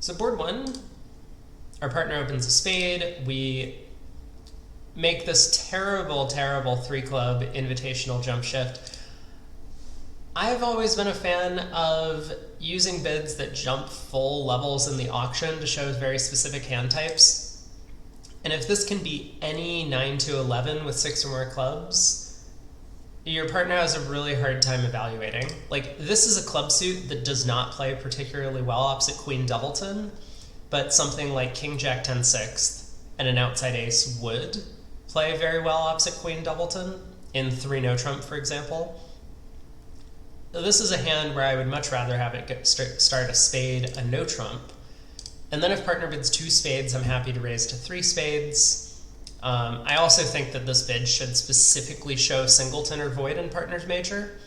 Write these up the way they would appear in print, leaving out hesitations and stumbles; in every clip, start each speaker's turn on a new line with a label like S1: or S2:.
S1: So board one, our partner opens a spade. We make this terrible, terrible three club invitational jump shift. I've always been a fan of using bids that jump full levels in the auction to show very specific hand types. And if this can be any 9 to 11 with 6 or more clubs, your partner has a really hard time evaluating. Like, this is a club suit that does not play particularly well opposite Queen Doubleton, but something like King Jack 10 6th and an outside ace would play very well opposite Queen Doubleton in 3 no trump, for example. This is a hand where I would much rather have it start a spade, a no trump, and then if partner bids 2 spades, I'm happy to raise to 3 spades. I also think that this bid should specifically show singleton or void in partner's major,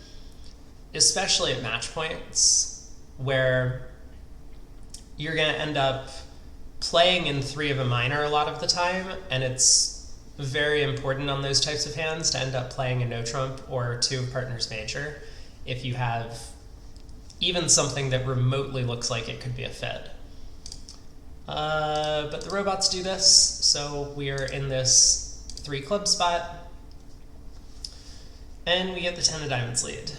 S1: especially at match points, where you're going to end up playing in 3 of a minor a lot of the time, and it's very important on those types of hands to end up playing a no trump or 2 of partner's major if you have even something that remotely looks like it could be a fed. But the robots do this, so we are in this 3 club spot, and we get the 10 of diamonds lead.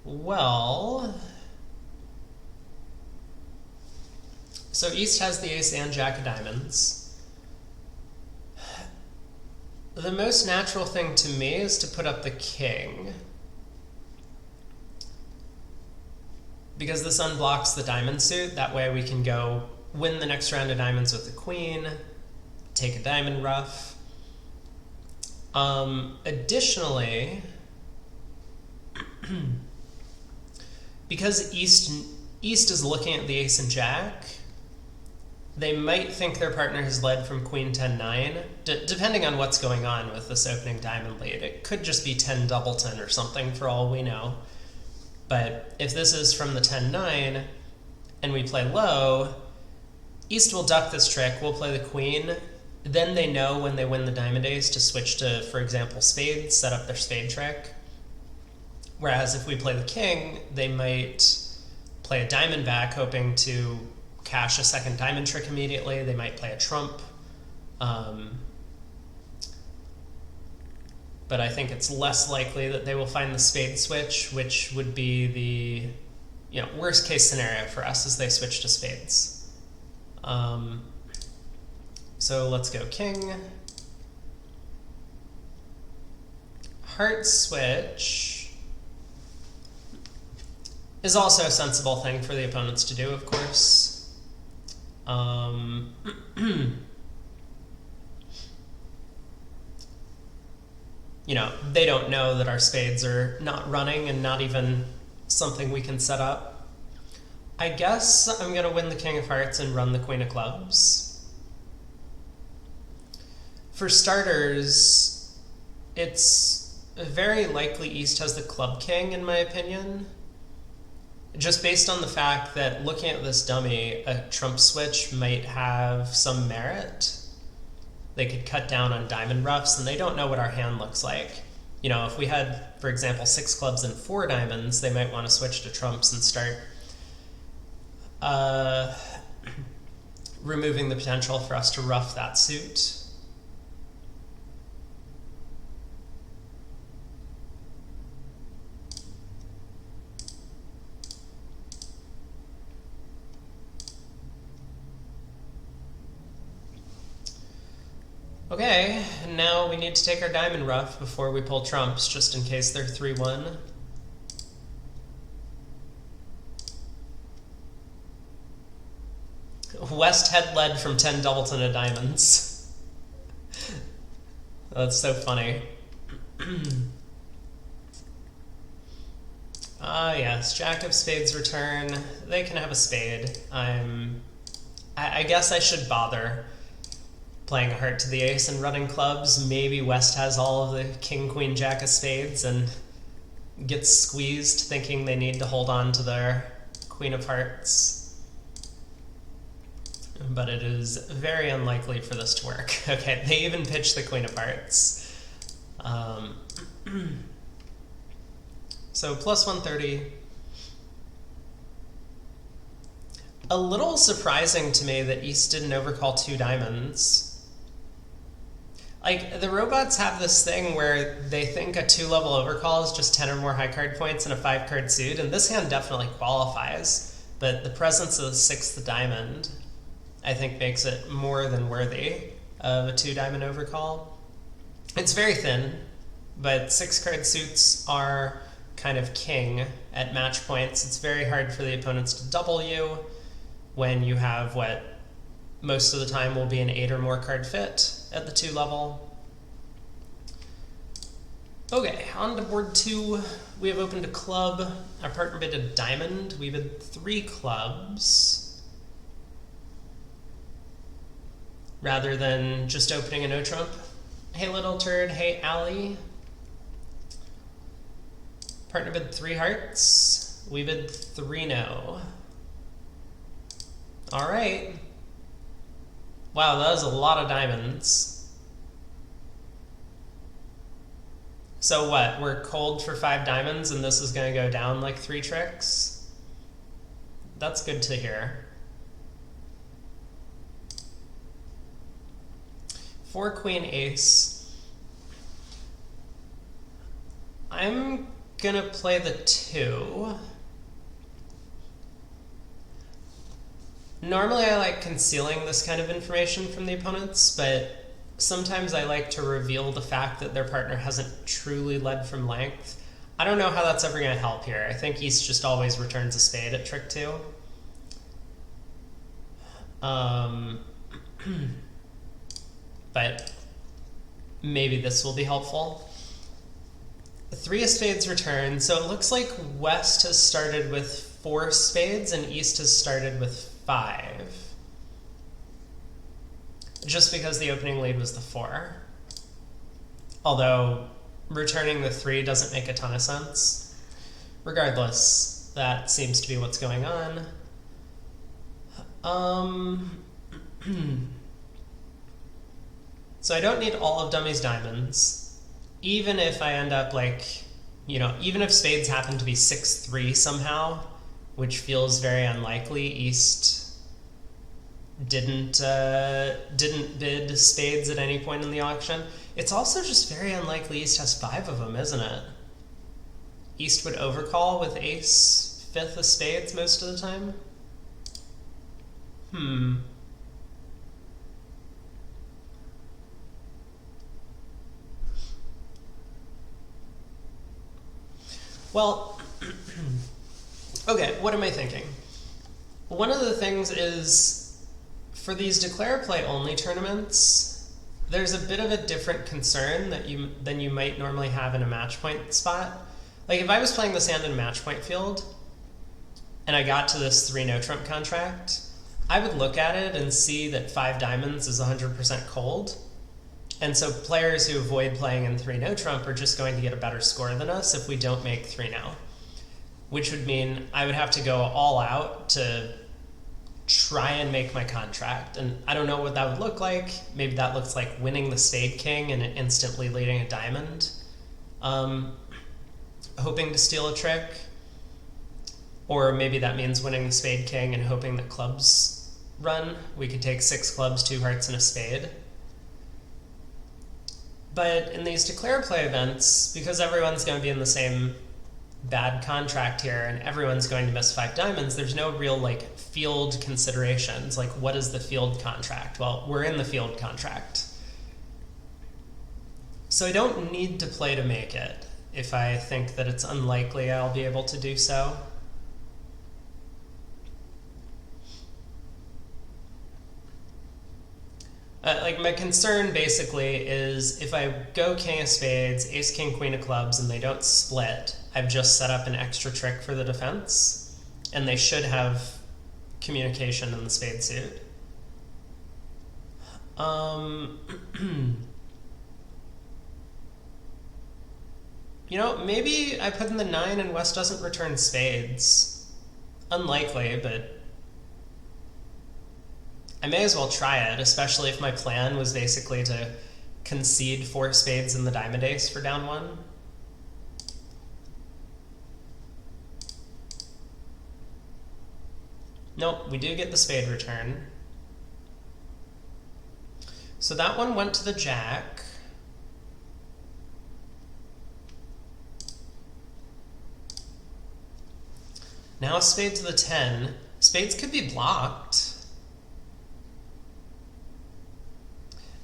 S1: Well, so East has the ace and jack of diamonds. The most natural thing to me is to put up the king, because this unblocks the diamond suit. That way we can go win the next round of diamonds with the queen, take a diamond ruff. Additionally, because East is looking at the ace and jack, they might think their partner has led from queen 10-9, depending on what's going on with this opening diamond lead. It could just be 10 doubleton or something for all we know. But if this is from the 10-9 and we play low, East will duck this trick, we'll play the queen, then they know when they win the diamond ace to switch to, for example, spades, set up their spade trick. Whereas if we play the king, they might play a diamond back, hoping to cash a second diamond trick immediately. They might play a trump. But I think it's less likely that they will find the spade switch, which would be the worst case scenario for us, as they switch to spades. So let's go king. Heart switch is also a sensible thing for the opponents to do, of course. They don't know that our spades are not running and not even something we can set up. I guess I'm going to win the king of hearts and run the queen of clubs. For starters, it's very likely East has the club king, in my opinion. Just based on the fact that looking at this dummy, a trump switch might have some merit. They could cut down on diamond ruffs, and they don't know what our hand looks like. If we had, for example, 6 clubs and 4 diamonds, they might want to switch to trumps and start removing the potential for us to ruff that suit. Okay, now we need to take our diamond ruff before we pull trumps, just in case they're 3-1. West had led from 10 doubleton of diamonds. That's so funny. Yes, jack of spades return. They can have a spade. I guess I should bother playing a heart to the ace and running clubs. Maybe West has all of the king, queen, jack of spades and gets squeezed thinking they need to hold on to their queen of hearts. But it is very unlikely for this to work. Okay, they even pitched the queen of hearts. So plus 130. A little surprising to me that East didn't overcall 2 diamonds. Like, the robots have this thing where they think a 2-level overcall is just 10 or more high card points and a 5-card suit, and this hand definitely qualifies, but the presence of the 6th diamond, I think, makes it more than worthy of a 2-diamond overcall. It's very thin, but 6-card suits are kind of king at match points. It's very hard for the opponents to double you when you have what most of the time will be an 8 or more card fit at the 2 level. Okay, on to board 2. We have opened a club. Our partner bid a diamond. We bid 3 clubs. Rather than just opening a no trump. Hey little turd, hey Allie. Partner bid 3 hearts. We bid 3 no. Alright. Wow, that was a lot of diamonds. So what, we're cold for 5 diamonds and this is going to go down like 3 tricks? That's good to hear. 4 queen ace. I'm gonna play the 2. Normally I like concealing this kind of information from the opponents, but sometimes I like to reveal the fact that their partner hasn't truly led from length. I don't know how that's ever going to help here. I think East just always returns a spade at trick 2. But maybe this will be helpful. 3 of spades return, so it looks like West has started with 4 spades and East has started with 5. Just because the opening lead was the 4. Although returning the 3 doesn't make a ton of sense. Regardless, that seems to be what's going on. So I don't need all of Dummy's diamonds. Even if I end up like, you know, even if spades happen to be 6-3 somehow, which feels very unlikely, East didn't bid spades at any point in the auction. It's also just very unlikely East has 5 of them, isn't it? East would overcall with ace 5th of spades most of the time. Well, okay, what am I thinking? One of the things is, for these declare play only tournaments, there's a bit of a different concern than you might normally have in a match point spot. Like if I was playing this hand in a match point field, and I got to this 3 no trump contract, I would look at it and see that 5 diamonds is 100% cold. And so players who avoid playing in 3 no trump are just going to get a better score than us if we don't make 3 no. Which would mean I would have to go all out to try and make my contract. And I don't know what that would look like. Maybe that looks like winning the spade king and instantly leading a diamond. Hoping to steal a trick. Or maybe that means winning the spade king and hoping that clubs run. We could take 6 clubs, 2 hearts, and a spade. But in these declare play events, because everyone's going to be in the same bad contract here and everyone's going to miss 5 diamonds, there's no real like field considerations. Like, what is the field contract? Well, we're in the field contract. So I don't need to play to make it if I think that it's unlikely I'll be able to do so. Like my concern basically is if I go king of spades, ace, king, queen of clubs, and they don't split, I've just set up an extra trick for the defense, and they should have communication in the spade suit. You know, maybe I put in the 9 and West doesn't return spades. Unlikely, but I may as well try it, especially if my plan was basically to concede 4 spades in the diamond ace for down 1. Nope, we do get the spade return. So that one went to the jack. Now a spade to the 10. Spades could be blocked.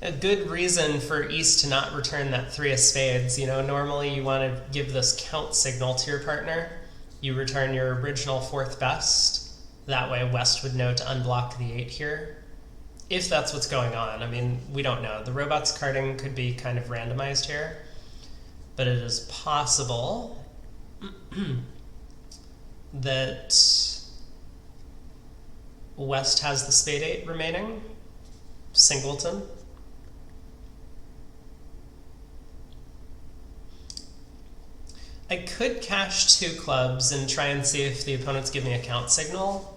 S1: A good reason for East to not return that 3 of spades. You know, normally you want to give this count signal to your partner. You return your original 4th best. That way West would know to unblock the 8 here. If that's what's going on. I mean, we don't know. The robot's carding could be kind of randomized here. But it is possible that West has the spade 8 remaining. Singleton. I could cash 2 clubs and try and see if the opponents give me a count signal.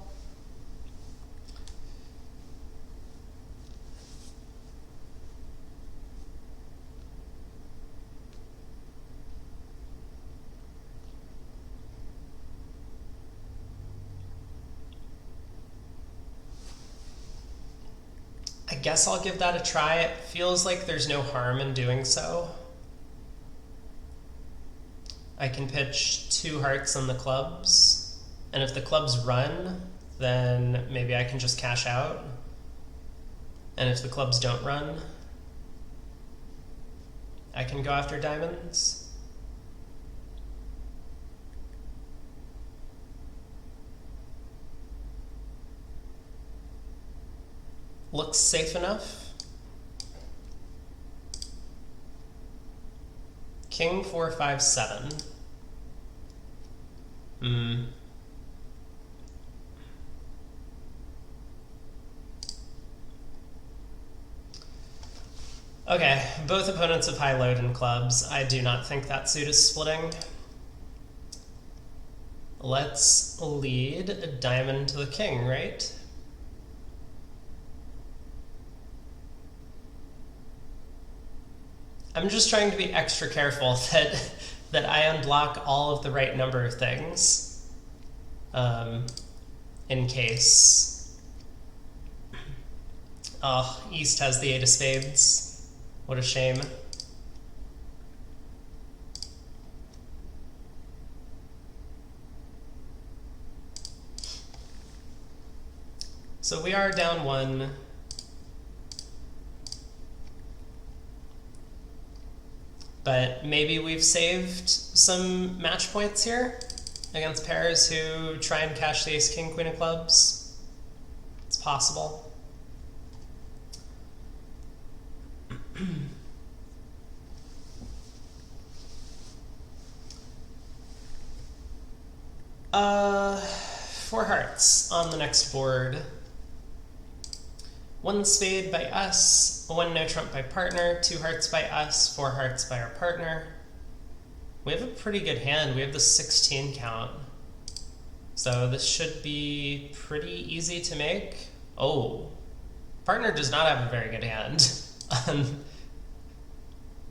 S1: I guess I'll give that a try. It feels like there's no harm in doing so. I can pitch 2 hearts on the clubs, and if the clubs run, then maybe I can just cash out. And if the clubs don't run, I can go after diamonds. Looks safe enough. King 4, 5, 7. Okay, both opponents have high load in clubs. I do not think that suit is splitting. Let's lead a diamond to the king, right? I'm just trying to be extra careful that I unblock all of the right number of things in case. Oh, East has the 8 of spades. What a shame. So we are down 1. But maybe we've saved some match points here against pairs who try and cash the ace, king, queen of clubs. It's possible. Four hearts on the next board. 1 spade by us, 1 no trump by partner, 2 hearts by us, 4 hearts by our partner. We have a pretty good hand. We have the 16 count. So this should be pretty easy to make. Oh, partner does not have a very good hand.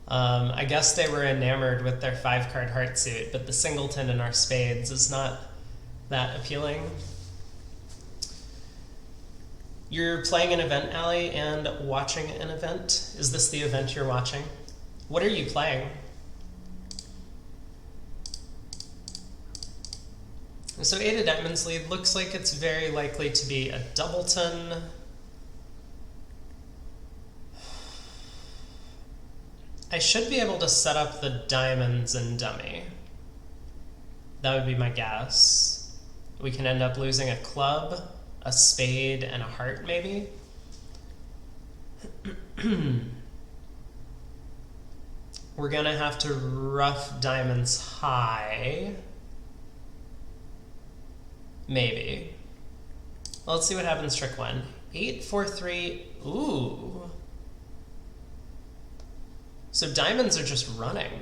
S1: I guess they were enamored with their 5-card heart suit, but the singleton in our spades is not that appealing. You're playing an event, Allie, and watching an event. Is this the event you're watching? What are you playing? So 8 of diamonds lead looks like it's very likely to be a doubleton. I should be able to set up the diamonds and dummy. That would be my guess. We can end up losing a club, a spade, and a heart, maybe? We're gonna have to rough diamonds high. Maybe. Well, let's see what happens trick 1. 8, 4, 3, ooh. So diamonds are just running.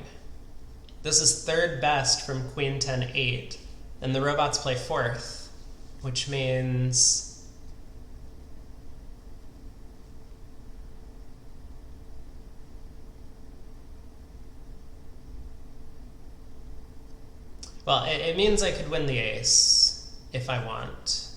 S1: This is 3rd best from queen 10, 8, and the robots play 4th, which means well, it means I could win the ace if I want.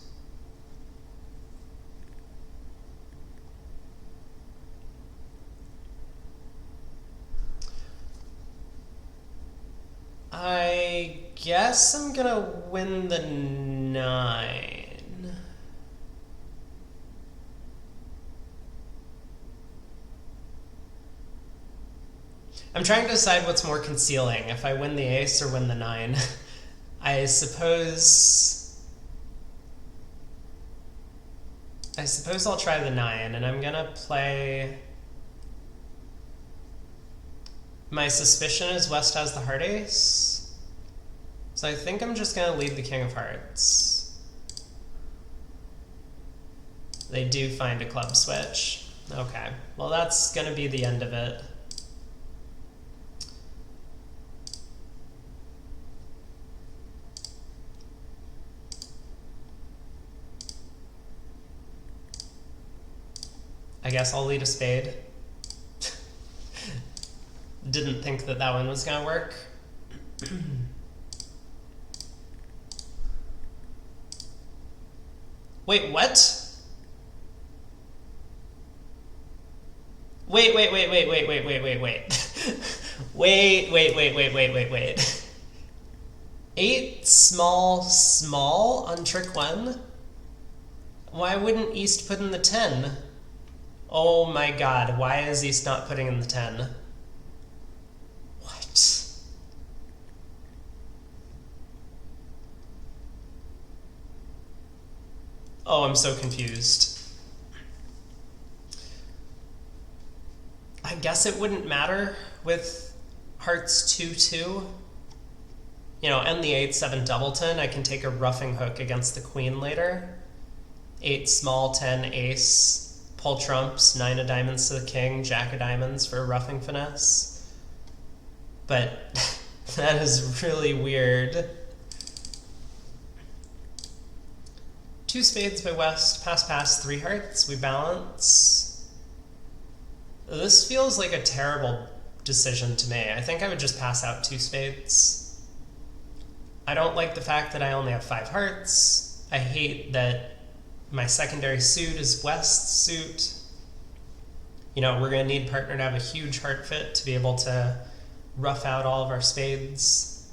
S1: I guess I'm gonna win the 9. I'm trying to decide what's more concealing, if I win the ace or win the 9. I suppose I'll try the 9, and I'm gonna play... My suspicion is West has the heart ace, so I think I'm just gonna lead the king of hearts. They do find a club switch. Okay, well that's gonna be the end of it. I guess I'll lead a spade. Didn't think that that one was gonna work. Wait, what? Wait. Wait. 8 small on trick 1? Why wouldn't East put in the 10? Oh my god, why is East not putting in the 10? What? Oh, I'm so confused. I guess it wouldn't matter with hearts 2-2. You know, and the 8-7 doubleton, I can take a roughing hook against the queen later. 8 small, 10 ace, pull trumps, 9 of diamonds to the king, jack of diamonds for a roughing finesse. But that is really weird. 2 spades by West, pass, 3 hearts, we balance. This feels like a terrible decision to me. I think I would just pass out 2 spades. I don't like the fact that I only have 5 hearts. I hate that my secondary suit is West's suit. You know, we're gonna need partner to have a huge heart fit to be able to rough out all of our spades.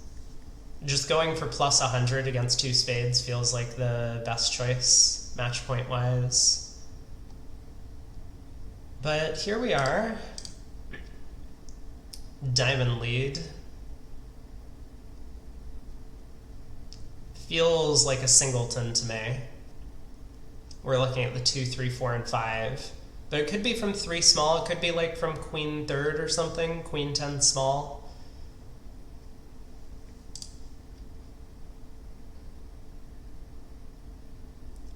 S1: Just going for plus 100 against 2 spades feels like the best choice, match point wise. But here we are. Diamond lead. Feels like a singleton to me. We're looking at the 2, 3, 4, and 5. But it could be from 3 small, it could be like from queen 3rd or something, queen 10 small.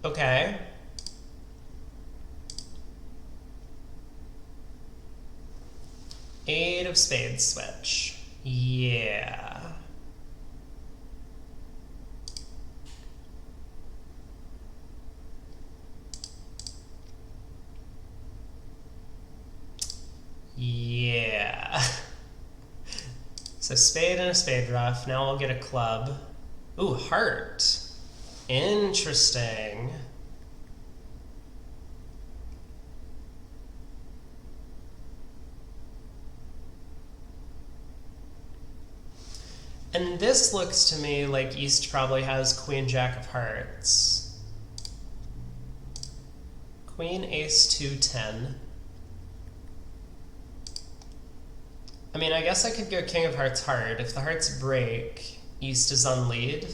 S1: Okay. Eight of spades switch. Yeah. Yeah. So spade and a spade rough. Now I'll get a club. Ooh, heart. Interesting. And this looks to me like East probably has queen jack of hearts. Queen ace 2 10. I mean, I guess I could go king of hearts heart. If the hearts break, East is on lead.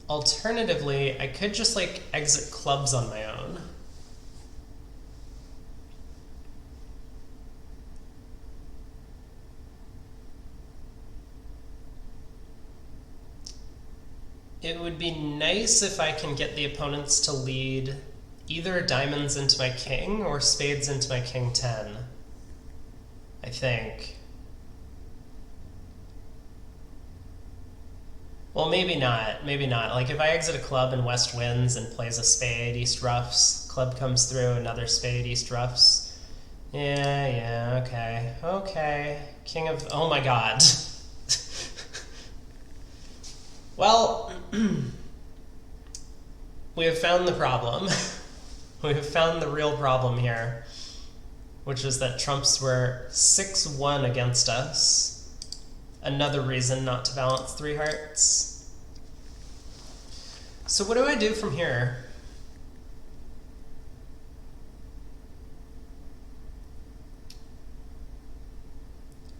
S1: Alternatively, I could just like exit clubs on my own. It would be nice if I can get the opponents to lead either diamonds into my king or spades into my king 10. I think. Well, maybe not. Maybe not. Like, if I exit a club and West wins and plays a spade, East roughs, club comes through, another spade, East roughs. Yeah, okay. Okay. King of... Oh my god. Well, we have found the problem. We have found the real problem here. which is that trumps were 6-1 against us. Another reason not to balance 3 hearts. So what do I do from here?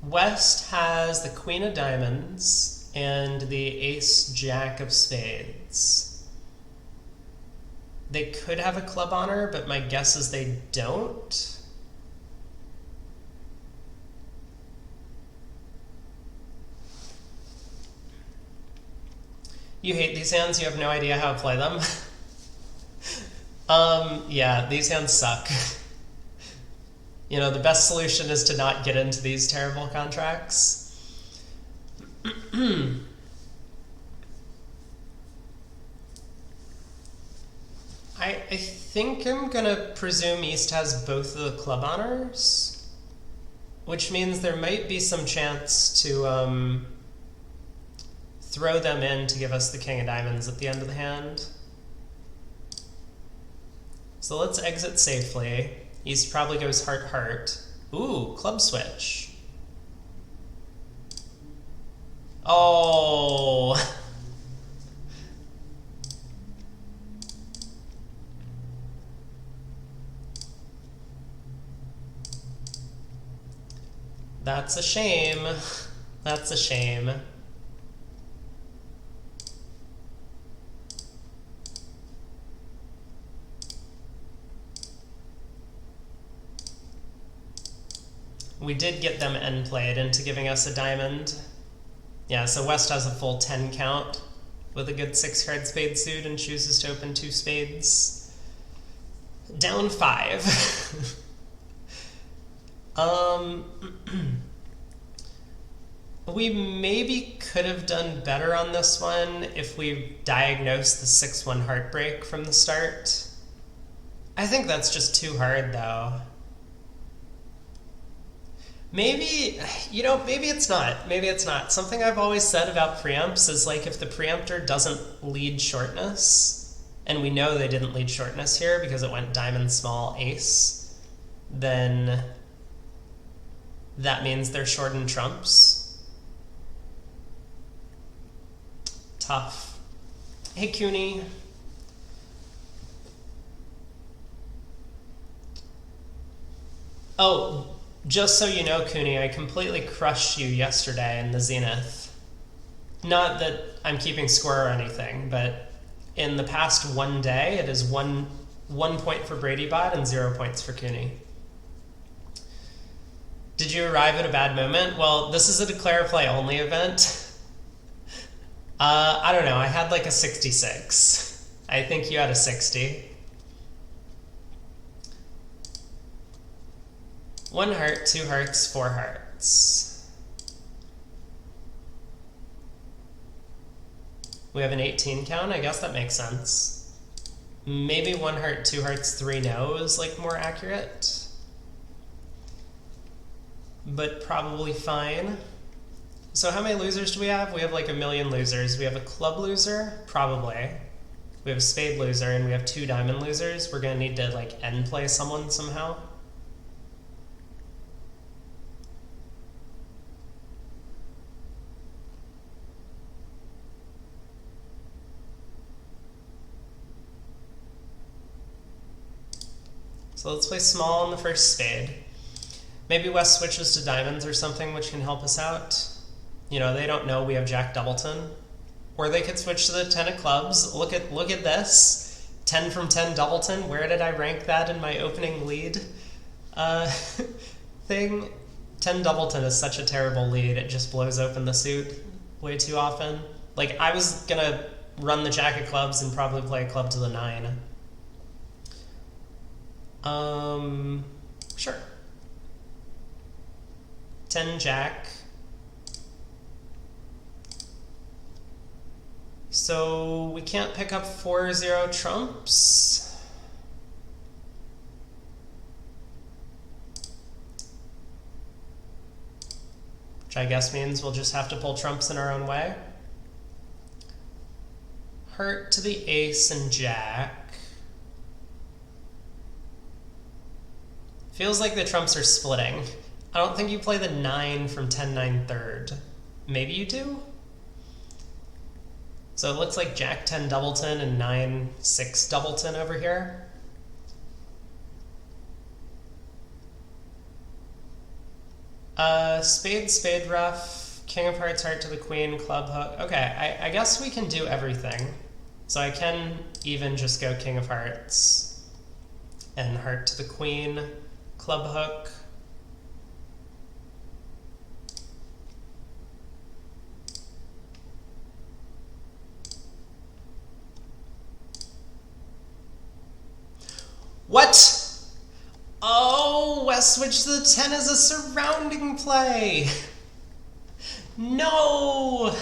S1: West has the Queen of Diamonds and the Ace Jack of Spades. They could have a club honor, but my guess is they don't. You hate these hands, you have no idea how to play them. Yeah, these hands suck. You know, the best solution is to not get into these terrible contracts. I think I'm gonna presume East has both of the club honors, which means there might be some chance to throw them in to give us the King of Diamonds at the end of the hand. So let's exit safely. East probably goes heart, heart. Ooh, club switch. Oh. That's a shame. That's a shame. We did get them end played into giving us a diamond. Yeah, so West has a full 10 count with a good 6-card spade suit and chooses to open 2 spades. Down 5. We maybe could have done better on this one if we diagnosed the 6-1 heartbreak from the start. I think that's just too hard, though. Maybe, you know, maybe it's not. Maybe it's not. Something I've always said about preempts is, like, if the preemptor doesn't lead shortness, and we know they didn't lead shortness here because it went diamond, small, ace, then that means they're short in trumps. Tough. Hey, Cooney. Oh, just so you know, Cooney, I completely crushed you yesterday in the Zenith. Not that I'm keeping score or anything, but in the past one day, it is one point for BradyBot and 0 points for Cooney. Did you arrive at a bad moment? Well, this is a declare play only event. I don't know, I had like a 66. I think you had a 60. 1 heart, 2 hearts, 4 hearts. We have an 18 count, I guess that makes sense. Maybe 1 heart, 2 hearts, 3 no is like more accurate. But probably fine. So how many losers do we have? We have like 1 million losers. We have a club loser, probably. We have a spade loser, and we have 2 diamond losers. We're gonna need to like end play someone somehow. So let's play small on the first spade. Maybe West switches to diamonds or something, which can help us out. You know, they don't know we have Jack Doubleton. Or they could switch to the 10 of clubs. Look at this. 10 from 10 Doubleton. Where did I rank that in my opening lead thing? 10 Doubleton is such a terrible lead. It just blows open the suit way too often. Like, I was gonna run the Jack of clubs and probably play a club to the 9. Sure. 10 Jack. So we can't pick up 4-0 trumps. Which I guess means we'll just have to pull trumps in our own way. Heart to the ace and jack. Feels like the trumps are splitting. I don't think you play the 9 from 10-9 third. Maybe you do? So it looks like Jack 10 doubleton and 9-6 doubleton over here. Spade, spade rough, king of hearts, heart to the queen, club hook. Okay, I guess we can do everything. So I can even just go king of hearts and heart to the queen, club hook. What? Oh, West switch to the 10 as a surrounding play. No.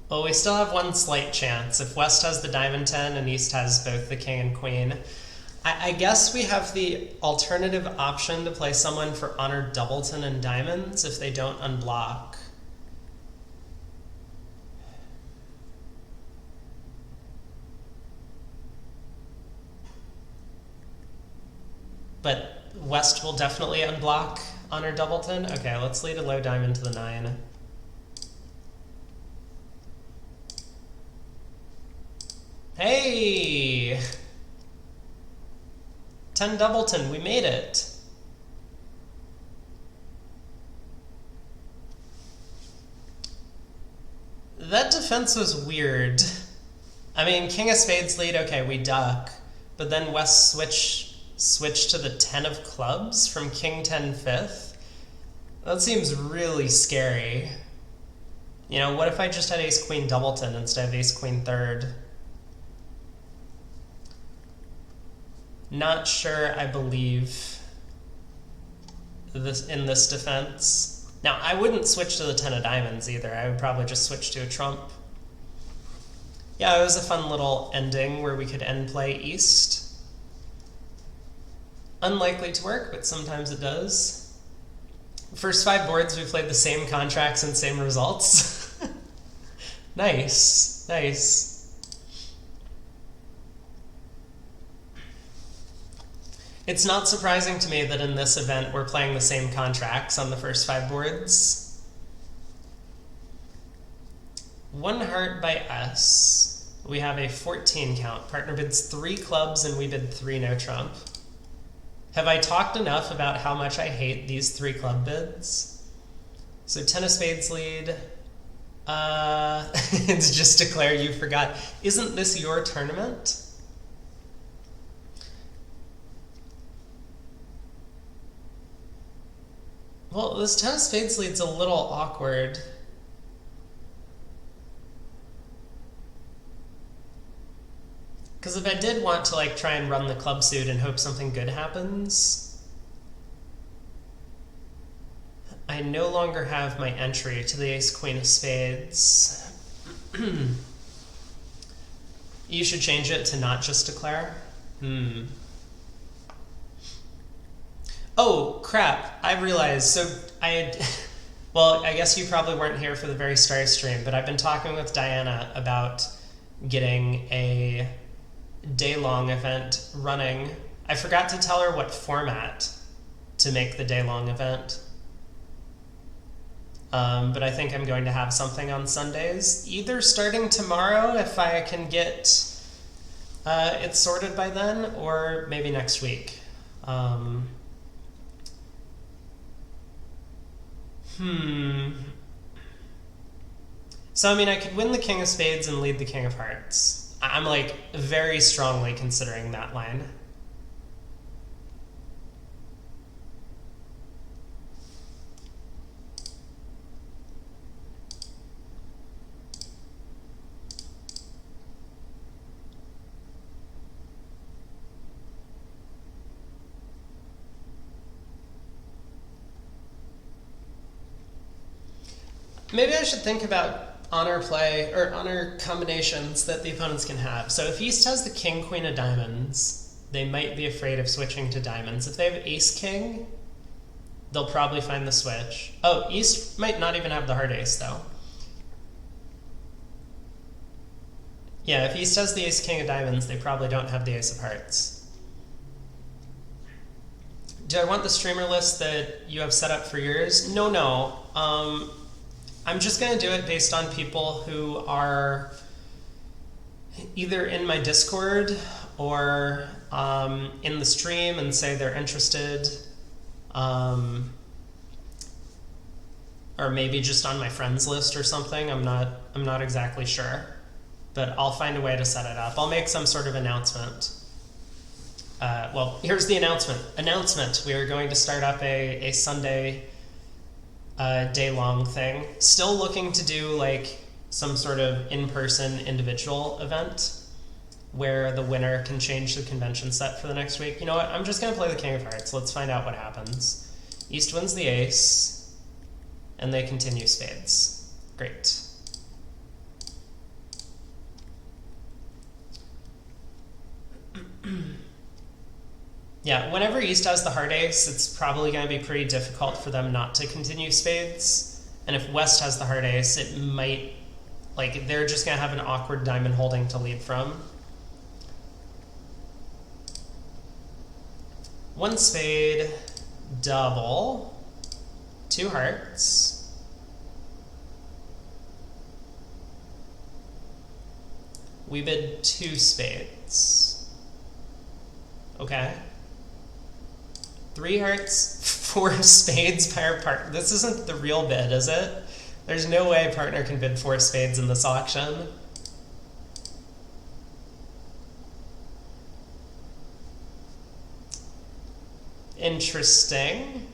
S1: Well, we still have one slight chance. If West has the diamond 10 and East has both the king and queen, I guess we have the alternative option to play someone for honor doubleton and diamonds if they don't unblock. But West will definitely unblock honor doubleton. Okay, let's lead a low diamond to the 9. Hey! 10 doubleton, we made it. That defense was weird. I mean, king of spades lead, okay, we duck. But then West switch to the 10 of clubs from king 10 fifth. That seems really scary. You know, what if I just had ace queen doubleton instead of ace queen third? Not sure I believe this in this defense. Now, I wouldn't switch to the 10 of diamonds either. I would probably just switch to a trump. Yeah, it was a fun little ending where we could end play East. Unlikely to work, but sometimes it does. First 5 boards, we played the same contracts and same results. Nice, nice. It's not surprising to me that in this event we're playing the same contracts on the first 5 boards. 1 heart by S. We have a 14 count. Partner bids 3 clubs and we bid 3 no trump. Have I talked enough about how much I hate these 3 club bids? So 10 of spades lead. It's just declare you forgot. Isn't this your tournament? Well, this 10 of spades lead's a little awkward. Because if I did want to like try and run the club suit and hope something good happens, I no longer have my entry to the ace queen of spades. You should change it to not just declare. Oh, crap. I realized. So well, I guess you probably weren't here for the very start stream, but I've been talking with Diana about getting a day-long event running. I forgot to tell her what format to make the day-long event. But I think I'm going to have something on Sundays, either starting tomorrow if I can get it sorted by then, or maybe next week. So, I mean, I could win the king of spades and lead the king of hearts. I'm, like, very strongly considering that line. Maybe I should think about honor play or honor combinations that the opponents can have. So if East has the king, queen of diamonds, they might be afraid of switching to diamonds. If they have ace, king, they'll probably find the switch. Oh, East might not even have the heart ace, though. Yeah, if East has the ace king of diamonds, they probably don't have the ace of hearts. Do I want the streamer list that you have set up for yours? No. I'm just going to do it based on people who are either in my Discord or in the stream and say they're interested, or maybe just on my friends list or something. I'm not exactly sure, but I'll find a way to set it up. I'll make some sort of announcement. Well, here's the announcement. We are going to start up a Sunday day-long thing. Still looking to do like some sort of in-person individual event where the winner can change the convention set for the next week. You know what? I'm just going to play the King of Hearts. Let's find out what happens. East wins the ace, and they continue spades. Great. Yeah, whenever East has the heart ace, it's probably going to be pretty difficult for them not to continue spades. And if West has the heart ace, it might, like, they're just going to have an awkward diamond holding to lead from. One spade, double, two hearts. We bid two spades. Okay. Three hearts, four spades by our partner. This isn't the real bid, is it? There's no way partner can bid four spades in this auction. Interesting.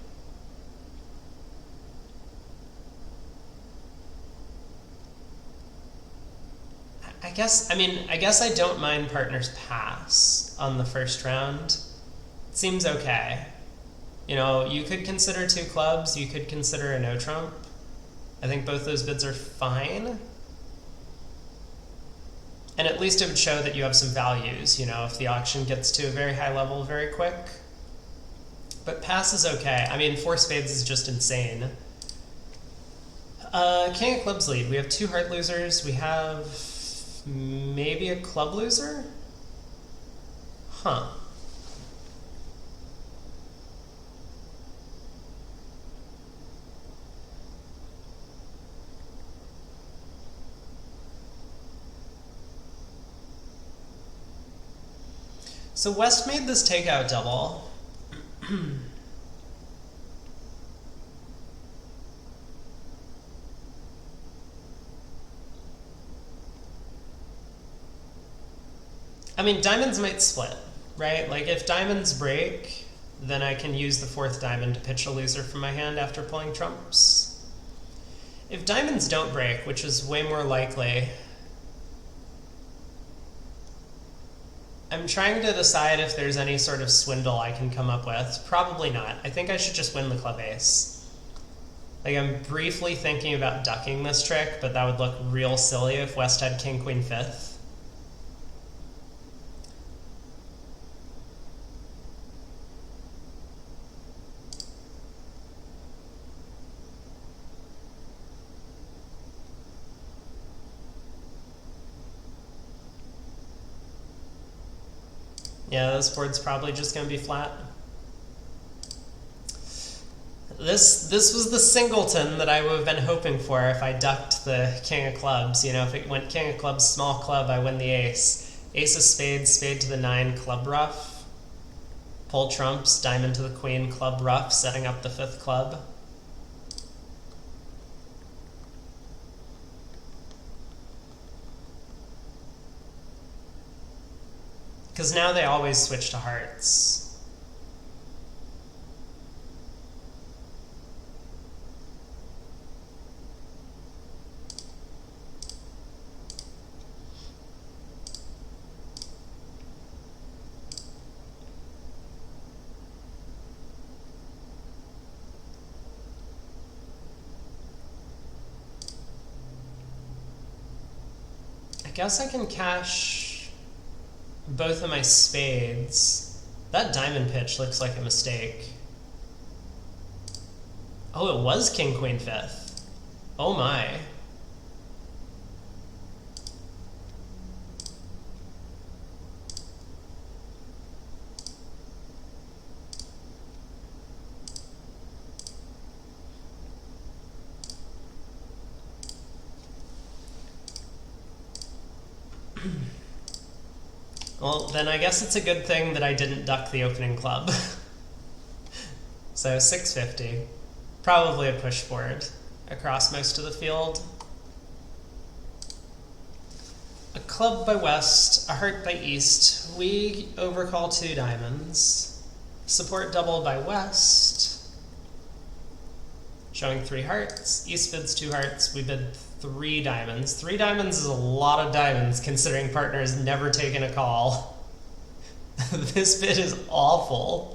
S1: I guess I don't mind partner's pass on the first round. It seems okay. You know, you could consider two clubs, you could consider a no trump. I think both those bids are fine. And at least it would show that you have some values, you know, if the auction gets to a very high level very quick. But pass is okay. I mean, four spades is just insane. King of clubs lead. We have two heart losers. We have maybe a club loser? Huh. So West made this takeout double. I mean, diamonds might split, right? Like, if diamonds break, then I can use the fourth diamond to pitch a loser from my hand after pulling trumps. If diamonds don't break, which is way more likely, I'm trying to decide if there's any sort of swindle I can come up with. Probably not. I think I should just win the club ace. Like, I'm briefly thinking about ducking this trick, but that would look real silly if West had king, queen, fifth. Yeah, this board's probably just going to be flat. This was the singleton that I would have been hoping for if I ducked the king of clubs. You know, if it went king of clubs, small club, I win the ace. Ace of spades, spade to the 9, club ruff. Pull trumps, diamond to the queen, club ruff, setting up the 5th club. Because now they always switch to hearts. I guess I can cash both of my spades. That diamond pitch looks like a mistake. Oh, it was king, queen, 5th. Oh my. Well, then I guess it's a good thing that I didn't duck the opening club. So 650. Probably a push forward across most of the field. A club by West, a heart by East. We overcall 2 diamonds. Support double by West. Showing 3 hearts. East bids 2 hearts. We bid 3 diamonds. 3 diamonds is a lot of diamonds considering partner has never taken a call. This bid is awful.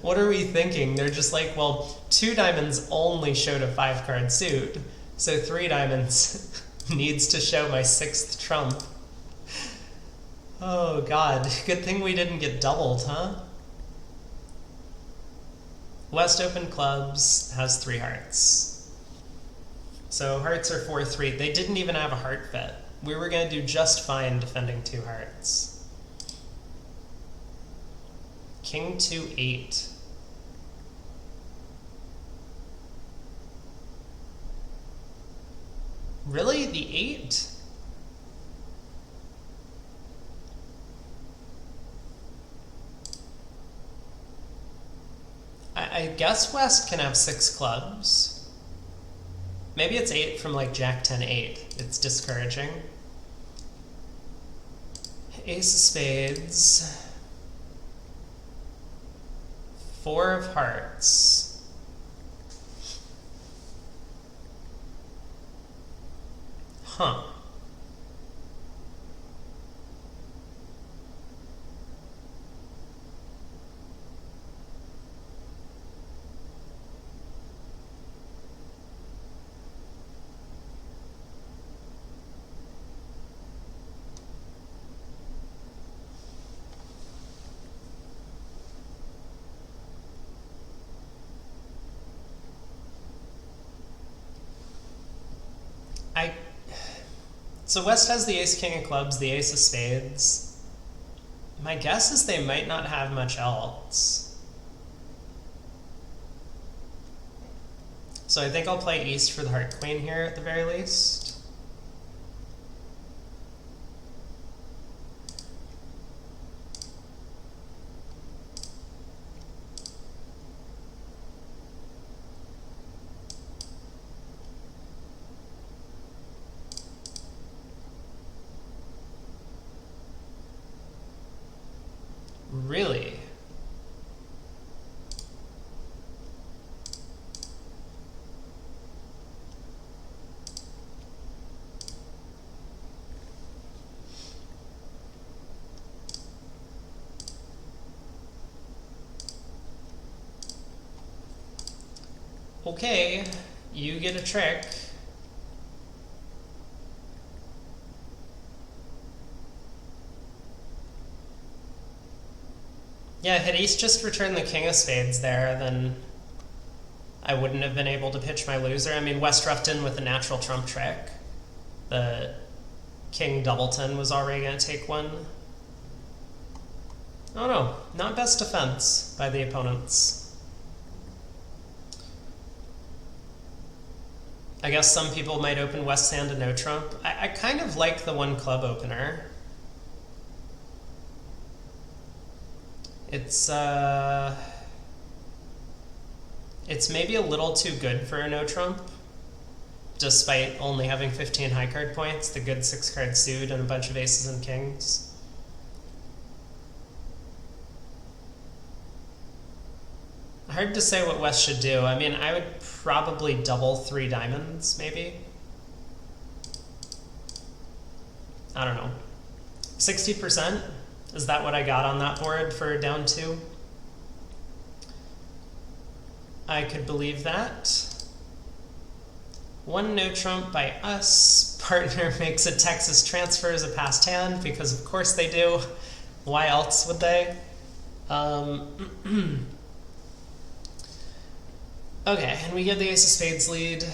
S1: What are we thinking? They're just like, well, 2 diamonds only showed a 5-card suit, so 3 diamonds needs to show my 6th trump. Oh god, good thing we didn't get doubled, huh? West open clubs has 3 hearts. So hearts are 4-3. They didn't even have a heart fit. We were going to do just fine defending 2 hearts. King 2-8. Really? The 8? I guess West can have 6 clubs. Maybe it's 8 from like Jack 10-8. It's discouraging. Ace of spades. 4 of hearts. Huh. So West has the ace king of clubs, the ace of spades. My guess is they might not have much else. So I think I'll play East for the heart queen here at the very least. Really? Okay, you get a trick. Yeah, had East just returned the king of spades there, then I wouldn't have been able to pitch my loser. I mean, West roughed in with a natural trump trick. The king doubleton was already going to take one. Oh no, not best defense by the opponents. I guess some people might open West's hand to no trump. I kind of like the 1 club opener. It's maybe a little too good for a no trump, despite only having 15 high card points, the good 6-card suit, and a bunch of aces and kings. Hard to say what West should do. I mean, I would probably double 3 diamonds, maybe. I don't know. 60%? Is that what I got on that board for down 2? I could believe that. 1 no trump by us. Partner makes a Texas transfer as a passed hand, because of course they do. Why else would they? Okay, and we get the ace of spades lead.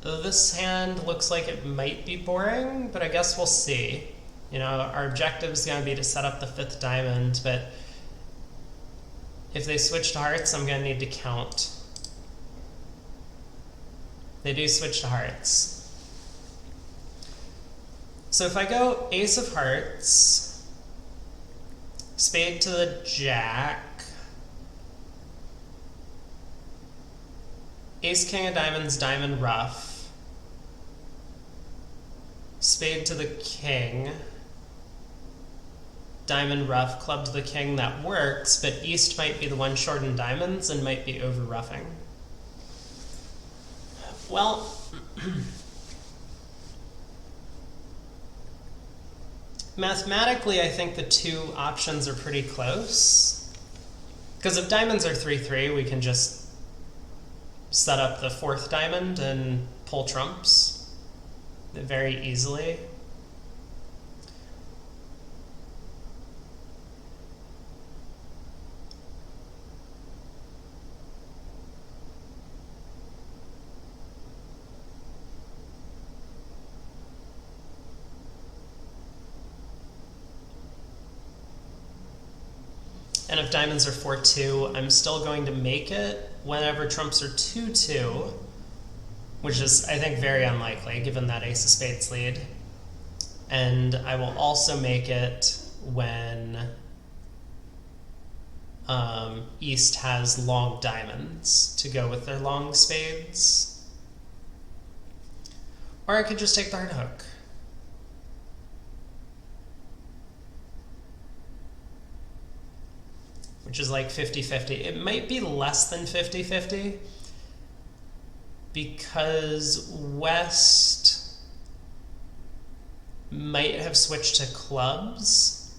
S1: This hand looks like it might be boring, but I guess we'll see. You know, our objective is going to be to set up the 5th diamond, but if they switch to hearts, I'm going to need to count. They do switch to hearts. So if I go ace of hearts, Spade to the jack. Ace, king of diamonds, diamond ruff. Spade to the king. Diamond ruff, club to the king, that works, but East might be the one short in diamonds and might be over ruffing. Well, mathematically, I think the two options are pretty close. Because if diamonds are 3-3, we can just set up the fourth diamond and pull trumps very easily. And if diamonds are 4-2, I'm still going to make it whenever trumps are 2-2, which is, I think, very unlikely given that ace of spades lead. And I will also make it when East has long diamonds to go with their long spades. Or I could just take the hard hook. Which is like 50-50. It might be less than 50-50 because West might have switched to clubs.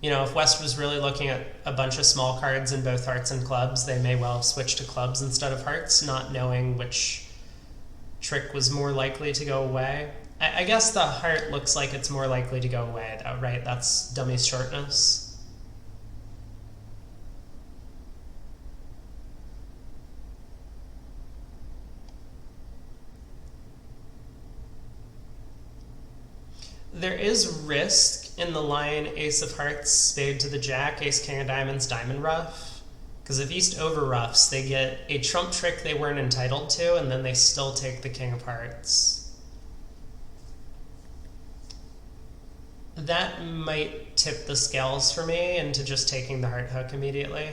S1: You know, if West was really looking at a bunch of small cards in both hearts and clubs, they may well have switched to clubs instead of hearts, not knowing which trick was more likely to go away. I guess the heart looks like it's more likely to go away though, right? That's dummy's shortness. There is risk in the line ace of hearts, spade to the jack, ace king of diamonds, diamond ruff. Because if East over ruffs, they get a trump trick they weren't entitled to, and then they still take the king of hearts. That might tip the scales for me into just taking the heart hook immediately.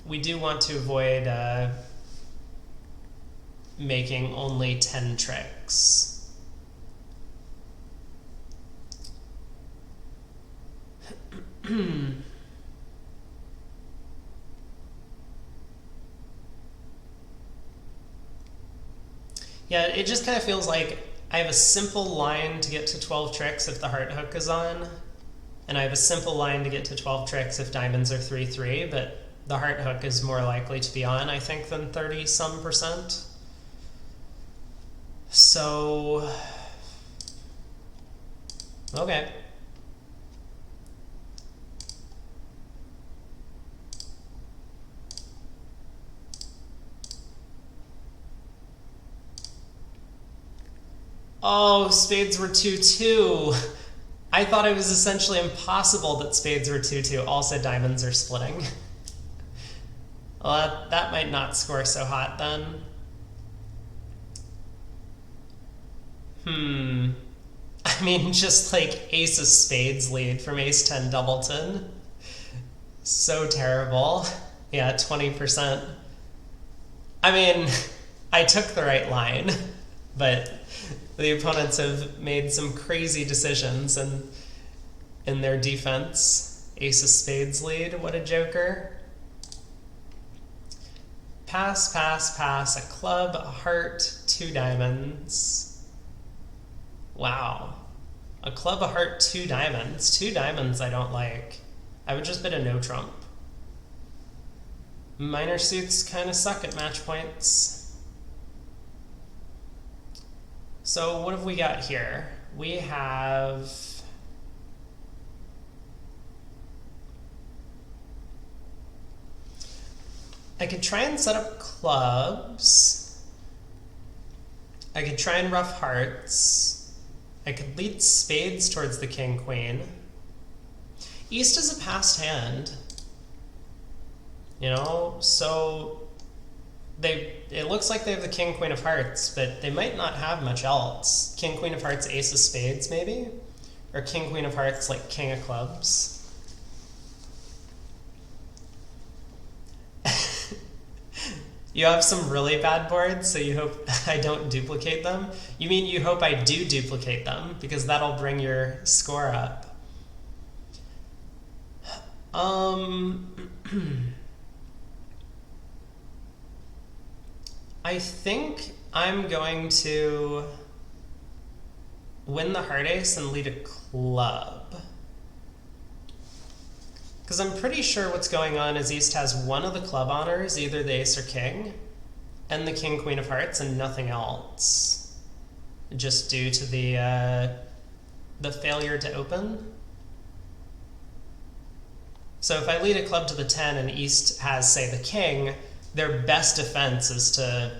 S1: We do want to avoid making only 10 tricks. Yeah, it just kind of feels like I have a simple line to get to 12 tricks if the heart hook is on, and I have a simple line to get to 12 tricks if diamonds are 3-3, but the heart hook is more likely to be on, I think, than 30-some%. So, okay. Oh, spades were 2-2. I thought it was essentially impossible that spades were 2-2. Also, diamonds are splitting. Well, that might not score so hot then. I mean, just like ace of spades lead from ace 10 doubleton. So terrible. Yeah, 20%. I mean, I took the right line, but the opponents have made some crazy decisions in their defense. Ace of spades lead, what a joker. Pass, pass, pass, a club, a heart, 2 diamonds. Wow. A club, a heart, 2 diamonds. 2 diamonds I don't like. I would just bid a no trump. Minor suits kind of suck at match points. So what have we got here? We have... I could try and set up clubs. I could try and ruff hearts. I could lead spades towards the king-queen. East is a passed hand. You know, so It looks like they have the king, queen of hearts, but they might not have much else. King, queen of hearts, ace of spades, maybe? Or king, queen of hearts, like king of clubs. You have some really bad boards, so you hope I don't duplicate them? You mean you hope I do duplicate them, because that'll bring your score up. I think I'm going to win the heart ace and lead a club. Because I'm pretty sure what's going on is East has one of the club honors, either the ace or king, and the king, queen of hearts, and nothing else. Just due to the failure to open. So if I lead a club to the 10 and East has, say, the king, their best defense is to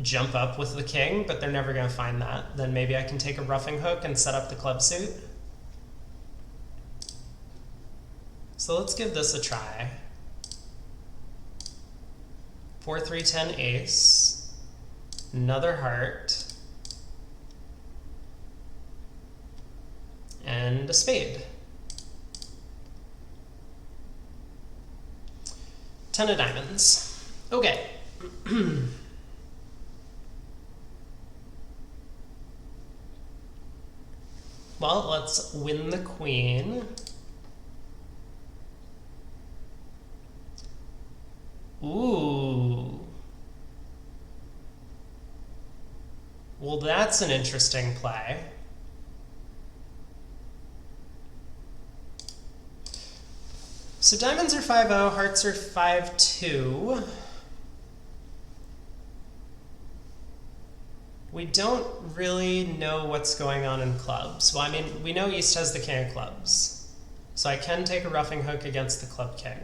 S1: jump up with the king, but they're never going to find that. Then maybe I can take a roughing hook and set up the club suit. So let's give this a try. 4, 3, 10 ace, another heart, and a spade. 10 of diamonds. Okay. Well, let's win the queen. Ooh. Well, that's an interesting play. So diamonds are 5-0, hearts are 5-2. We don't really know what's going on in clubs. Well, I mean, we know East has the king of clubs. So I can take a roughing hook against the club king.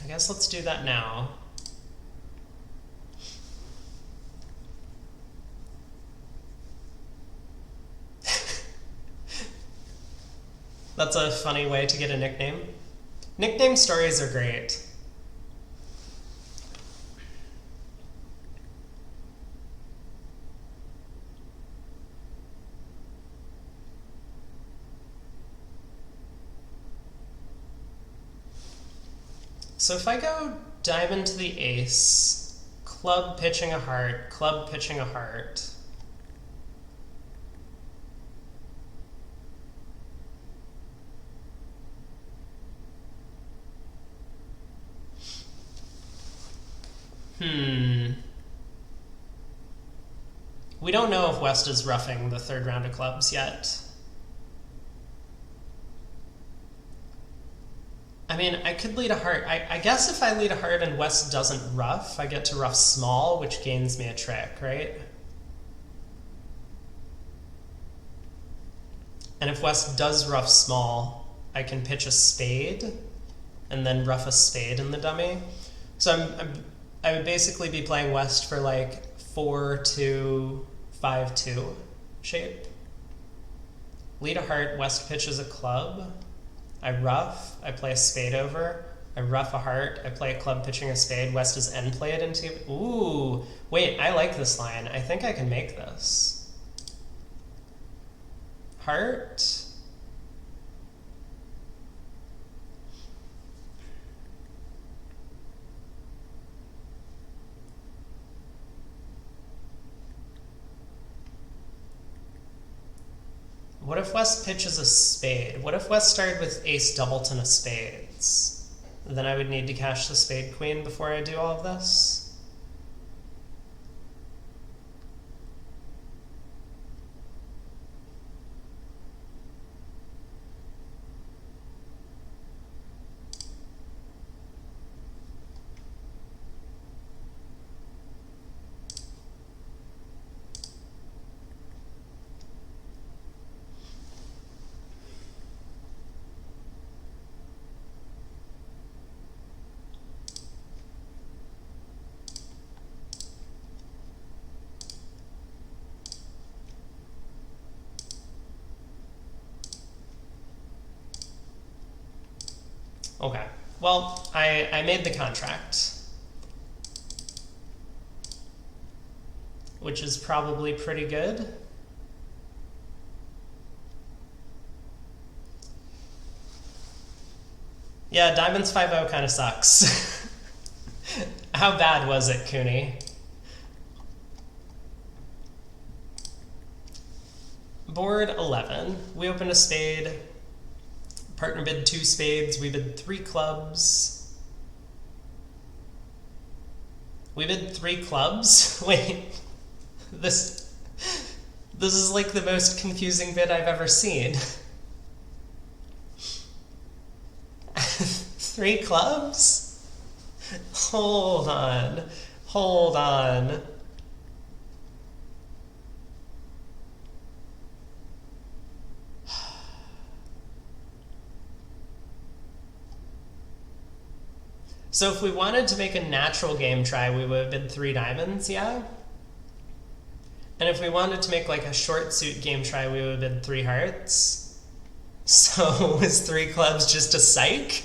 S1: I guess let's do that now. That's a funny way to get a nickname. Nickname stories are great. So if I go diamond to the ace, club pitching a heart, club pitching a heart, we don't know if West is roughing the third round of clubs yet. I mean, I could lead a heart. I guess if I lead a heart and West doesn't rough, I get to rough small, which gains me a trick, right? And if West does rough small, I can pitch a spade and then rough a spade in the dummy. So I would basically be playing West for like 4-2, 5-2 shape. Lead a heart, West pitches a club. I rough, I play a spade over. I rough a heart, I play a club pitching a spade. West is end played into. Ooh, wait, I like this line. I think I can make this. Heart. What if West pitches a spade? What if West started with ace doubleton of spades? Then I would need to cash the spade queen before I do all of this. Okay. Well, I made the contract, which is probably pretty good. Yeah, Diamonds 5-0 kind of sucks. How bad was it, Cooney? Board 11. We opened a spade. Partner bid 2 spades. We bid 3 clubs. We bid 3 clubs? Wait. This is like the most confusing bid I've ever seen. 3 clubs? Hold on. Hold on. So if we wanted to make a natural game try, we would have bid 3 diamonds, yeah? And if we wanted to make like a short suit game try, we would have bid 3 hearts. So was 3 clubs just a psych?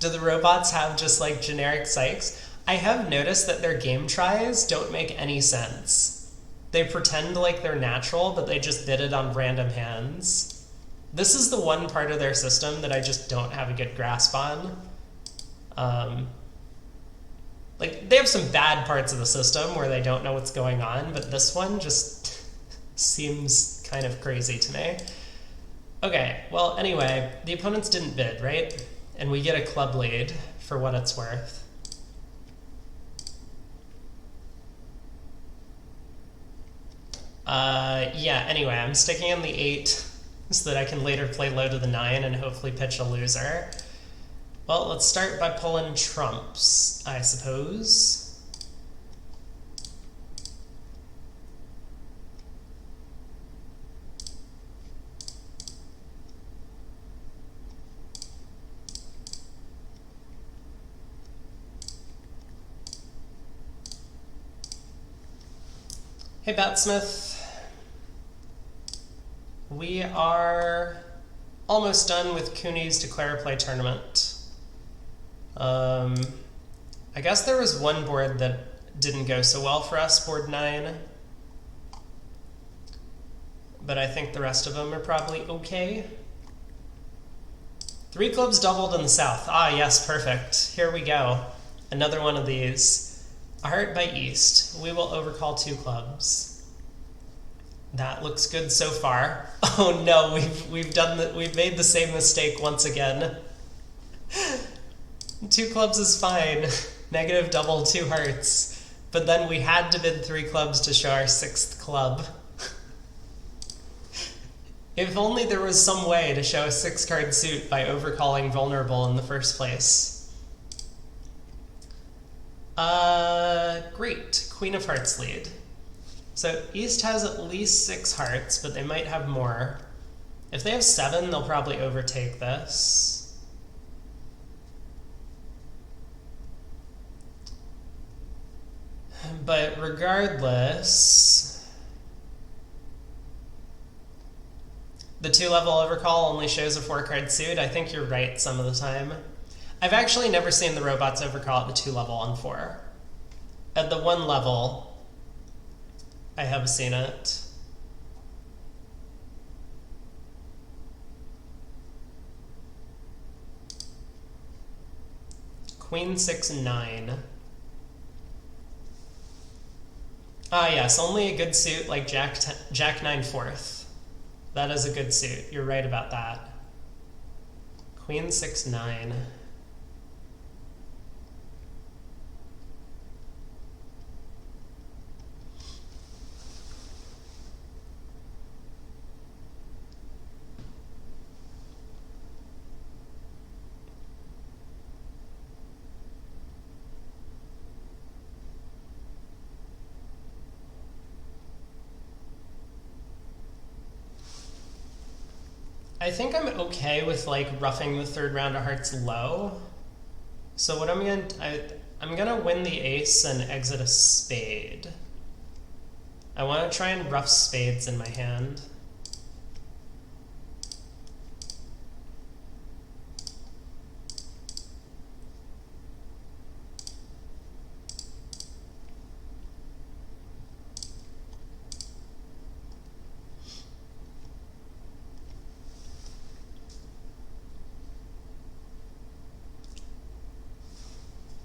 S1: Do the robots have just like generic psychs? I have noticed that their game tries don't make any sense. They pretend like they're natural, but they just bid it on random hands. This is the one part of their system that I just don't have a good grasp on. Like, they have some bad parts of the system where they don't know what's going on, but this one just seems kind of crazy to me. Okay, well, anyway, the opponents didn't bid, right? And we get a club lead for what it's worth. Yeah, anyway, I'm sticking in the 8 so that I can later play low to the 9 and hopefully pitch a loser. Well, let's start by pulling trumps, I suppose. Hey, Batsmith. We are almost done with Cooney's Declare Play tournament. I guess there was one board that didn't go so well for us, board 9. But I think the rest of them are probably okay. 3 clubs doubled in the south. Ah, yes, perfect. Here we go. Another one of these. A heart by east. We will overcall 2 clubs. That looks good so far. Oh no, we've made the same mistake once again. 2 clubs is fine. Negative double 2 hearts. But then we had to bid 3 clubs to show our 6th club. If only there was some way to show a 6-card suit by overcalling vulnerable in the first place. Great. Queen of Hearts lead. So East has at least 6 hearts, but they might have more. If they have 7, they'll probably overtake this. But regardless, the 2-level overcall only shows a 4-card suit. I think you're right some of the time. I've actually never seen the robots overcall at the 2-level on 4. At the 1 level, I have seen it. Queen 6 9. Ah, yes, only a good suit like Jack 9 4th. That is a good suit. You're right about that. Queen 6 9. I think I'm okay with like roughing the 3rd round of hearts low. So what I'm gonna win the ace and exit a spade. I want to try and rough spades in my hand.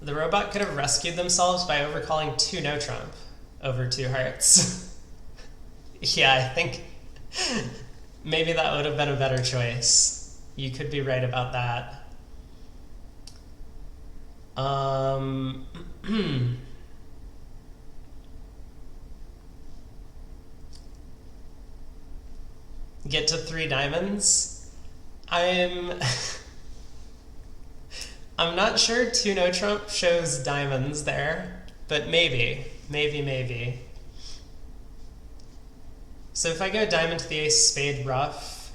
S1: The robot could have rescued themselves by overcalling 2 no trump over 2 hearts. Yeah, I think maybe that would have been a better choice. You could be right about that. Get to 3 diamonds. I'm not sure 2 no trump shows diamonds there, but maybe. So if I go diamond to the ace, spade, ruff.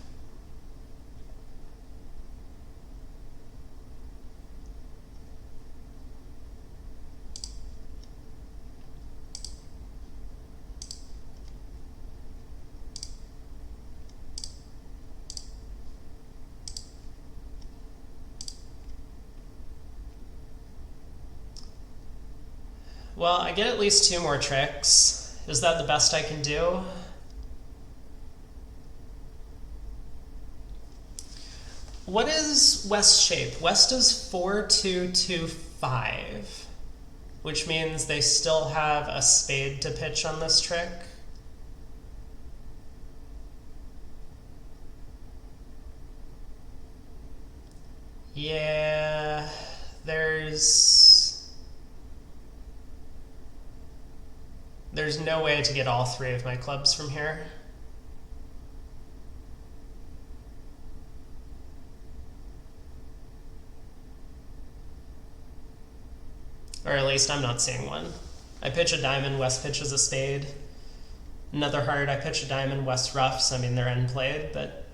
S1: Well, I get at least 2 more tricks. Is that the best I can do? What is West's shape? West is 4-2-2-5, which means they still have a spade to pitch on this trick. Yeah, there's no way to get all 3 of my clubs from here. Or at least I'm not seeing one. I pitch a diamond, West pitches a spade. Another heart, I pitch a diamond, West ruffs. I mean, they're end played, but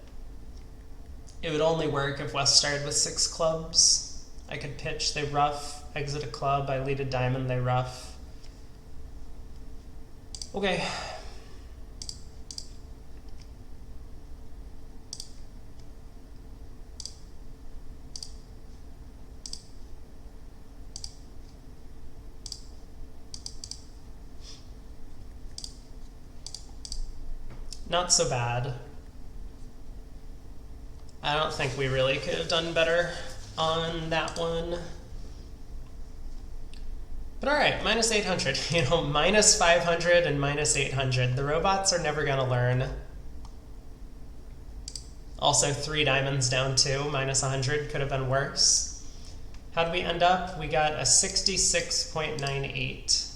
S1: it would only work if West started with 6 clubs. I could pitch, they ruff, exit a club, I lead a diamond, they ruff. Okay. Not so bad. I don't think we really could have done better on that one. But all right, minus 800. You know, minus 500 and minus 800. The robots are never going to learn. Also, 3 diamonds down 2, minus 100 could have been worse. How did we end up? We got a 66.98.